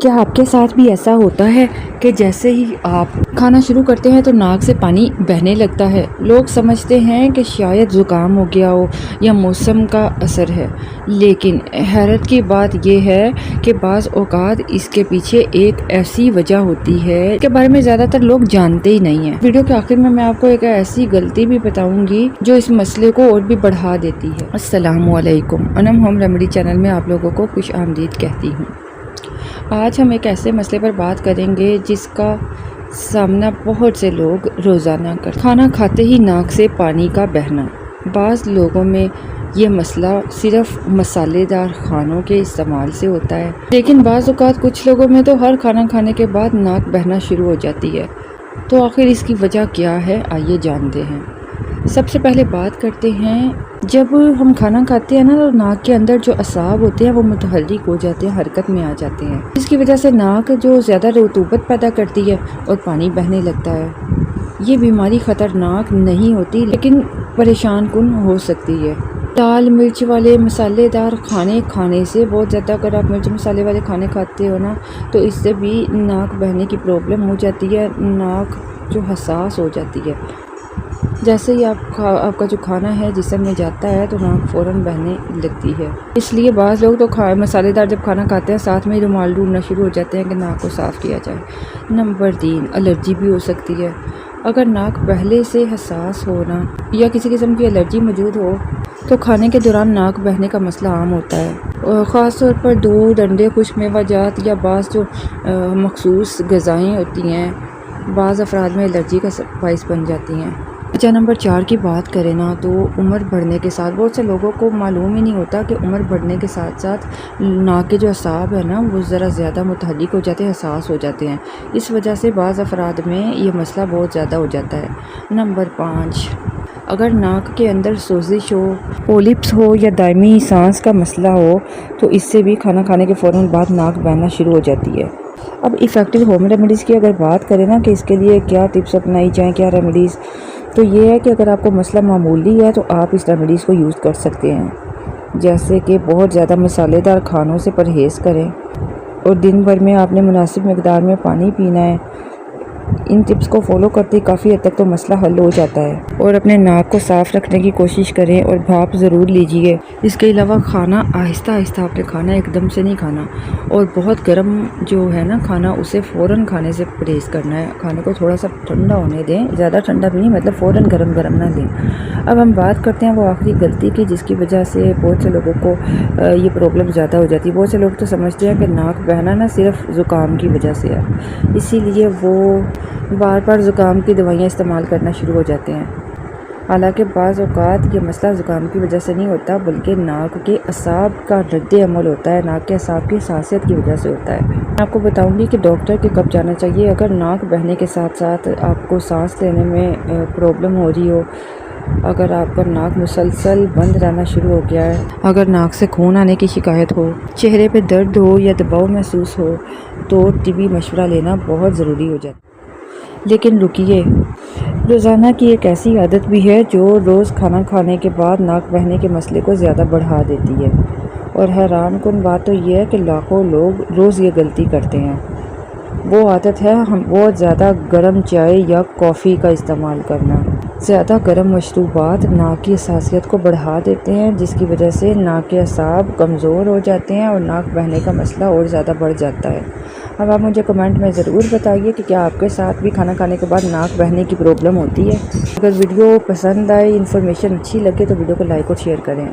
کیا آپ کے ساتھ بھی ایسا ہوتا ہے کہ جیسے ہی آپ کھانا شروع کرتے ہیں تو ناک سے پانی بہنے لگتا ہے؟ لوگ سمجھتے ہیں کہ شاید زکام ہو گیا ہو یا موسم کا اثر ہے، لیکن حیرت کی بات یہ ہے کہ بعض اوقات اس کے پیچھے ایک ایسی وجہ ہوتی ہے کے بارے میں زیادہ تر لوگ جانتے ہی نہیں ہیں۔ ویڈیو کے آخر میں آپ کو ایک ایسی غلطی بھی بتاؤں گی جو اس مسئلے کو اور بھی بڑھا دیتی ہے۔ السلام علیکم، انم ہوم ریمیڈی چینل میں آپ لوگوں کو خوش آمدید کہتی ہوں۔ آج ہم ایک ایسے مسئلے پر بات کریں گے جس کا سامنا بہت سے لوگ روزانہ کرتے ہیں، کھانا کھاتے ہی ناک سے پانی کا بہنا۔ بعض لوگوں میں یہ مسئلہ صرف مسالے دار کھانوں کے استعمال سے ہوتا ہے، لیکن بعض اوقات کچھ لوگوں میں تو ہر کھانا کھانے کے بعد ناک بہنا شروع ہو جاتی ہے۔ تو آخر اس کی وجہ کیا ہے، آئیے جانتے ہیں۔ سب سے پہلے بات کرتے ہیں، جب ہم کھانا کھاتے ہیں نا تو ناک کے اندر جو اعصاب ہوتے ہیں وہ متحرک ہو جاتے ہیں، حرکت میں آ جاتے ہیں، جس کی وجہ سے ناک جو زیادہ رطوبت پیدا کرتی ہے اور پانی بہنے لگتا ہے۔ یہ بیماری خطرناک نہیں ہوتی لیکن پریشان کن ہو سکتی ہے۔ لال مرچ والے مسالے دار کھانے کھانے سے بہت زیادہ، اگر آپ مرچ مسالے والے کھانے کھاتے ہو نا تو اس سے بھی ناک بہنے کی پرابلم ہو جاتی ہے، ناک جو حساس ہو جاتی ہے۔ جیسے ہی آپ کا جو کھانا ہے جسم میں جاتا ہے تو ناک فوراً بہنے لگتی ہے۔ اس لیے بعض لوگ تو مسالے دار جب کھانا کھاتے ہیں ساتھ میں رومال ڈھونڈنا شروع ہو جاتے ہیں کہ ناک کو صاف کیا جائے۔ نمبر 3، الرجی بھی ہو سکتی ہے۔ اگر ناک پہلے سے حساس ہونا یا کسی قسم کی الرجی موجود ہو تو کھانے کے دوران ناک بہنے کا مسئلہ عام ہوتا ہے۔ خاص طور پر دودھ، انڈے، خشک میوہ جات یا بعض جو مخصوص غذائیں ہوتی ہیں بعض افراد میں الرجی کا باعث بن جاتی ہیں۔ وجہ نمبر 4 کی بات کریں نا تو عمر بڑھنے کے ساتھ بہت سے لوگوں کو معلوم ہی نہیں ہوتا کہ عمر بڑھنے کے ساتھ ساتھ ناک کے جو اعصاب ہیں نا وہ ذرا زیادہ متحرک ہو جاتے ہیں، حساس ہو جاتے ہیں۔ اس وجہ سے بعض افراد میں یہ مسئلہ بہت زیادہ ہو جاتا ہے۔ نمبر 5، اگر ناک کے اندر سوزش ہو، پولپس ہو یا دائمی سانس کا مسئلہ ہو تو اس سے بھی کھانا کھانے کے فوراً بعد ناک بہنا شروع ہو جاتی ہے۔ اب ایفیکٹو ہوم ریمیڈیز کی اگر بات کریں نا کہ اس کے لیے کیا ٹپس اپنائی جائیں، کیا ریمیڈیز، تو یہ ہے کہ اگر آپ کو مسئلہ معمولی ہے تو آپ اس ریمیڈیز کو یوز کر سکتے ہیں، جیسے کہ بہت زیادہ مسالے دار کھانوں سے پرہیز کریں اور دن بھر میں آپ نے مناسب مقدار میں پانی پینا ہے۔ ان ٹپس کو فالو کرتے ہی کافی حد تک تو مسئلہ حل ہو جاتا ہے۔ اور اپنے ناک کو صاف رکھنے کی کوشش کریں اور بھاپ ضرور لیجئے۔ اس کے علاوہ کھانا آہستہ آہستہ آپ نے کھانا، ایک دم سے نہیں کھانا، اور بہت گرم جو ہے نا کھانا اسے فوراً کھانے سے پرہیز کرنا ہے۔ کھانے کو تھوڑا سا ٹھنڈا ہونے دیں، زیادہ ٹھنڈا بھی نہیں، مطلب فوراً گرم گرم نہ دیں۔ اب ہم بات کرتے ہیں وہ آخری غلطی کی جس کی وجہ سے بہت سے لوگوں کو یہ پرابلم زیادہ ہو جاتی ہے۔ بہت سے لوگ تو سمجھتے ہیں کہ ناک بہنا نا صرف زکام کی وجہ سے ہے، اسی لیے وہ بار بار زکام کی دوائیاں استعمال کرنا شروع ہو جاتے ہیں۔ حالانکہ بعض اوقات یہ مسئلہ زکام کی وجہ سے نہیں ہوتا بلکہ ناک کے اعصاب کا رد عمل ہوتا ہے، ناک کے اعصاب کی حساسیت کی وجہ سے ہوتا ہے۔ میں آپ کو بتاؤں گی کہ ڈاکٹر کے کب جانا چاہیے اگر ناک بہنے کے ساتھ ساتھ آپ کو سانس لینے میں پرابلم ہو رہی ہو، اگر آپ کا ناک مسلسل بند رہنا شروع ہو گیا ہے، اگر ناک سے خون آنے کی شکایت ہو، چہرے پہ درد ہو یا دباؤ محسوس ہو تو طبی مشورہ لینا بہت ضروری ہو جاتا ہے۔ لیکن رکیے، روزانہ کی ایک ایسی عادت بھی ہے جو روز کھانا کھانے کے بعد ناک بہنے کے مسئلے کو زیادہ بڑھا دیتی ہے، اور حیران کن بات تو یہ ہے کہ لاکھوں لوگ روز یہ غلطی کرتے ہیں۔ وہ عادت ہے ہم بہت زیادہ گرم چائے یا کافی کا استعمال کرنا۔ زیادہ گرم مشروبات ناک کی حساسیت کو بڑھا دیتے ہیں جس کی وجہ سے ناک کے اعصاب کمزور ہو جاتے ہیں اور ناک بہنے کا مسئلہ اور زیادہ بڑھ جاتا ہے۔ اب آپ مجھے کمنٹ میں ضرور بتائیے کہ کیا آپ کے ساتھ بھی کھانا کھانے کے بعد ناک بہنے کی پرابلم ہوتی ہے۔ اگر ویڈیو پسند آئے، انفارمیشن اچھی لگے تو ویڈیو کو لائک اور شیئر کریں۔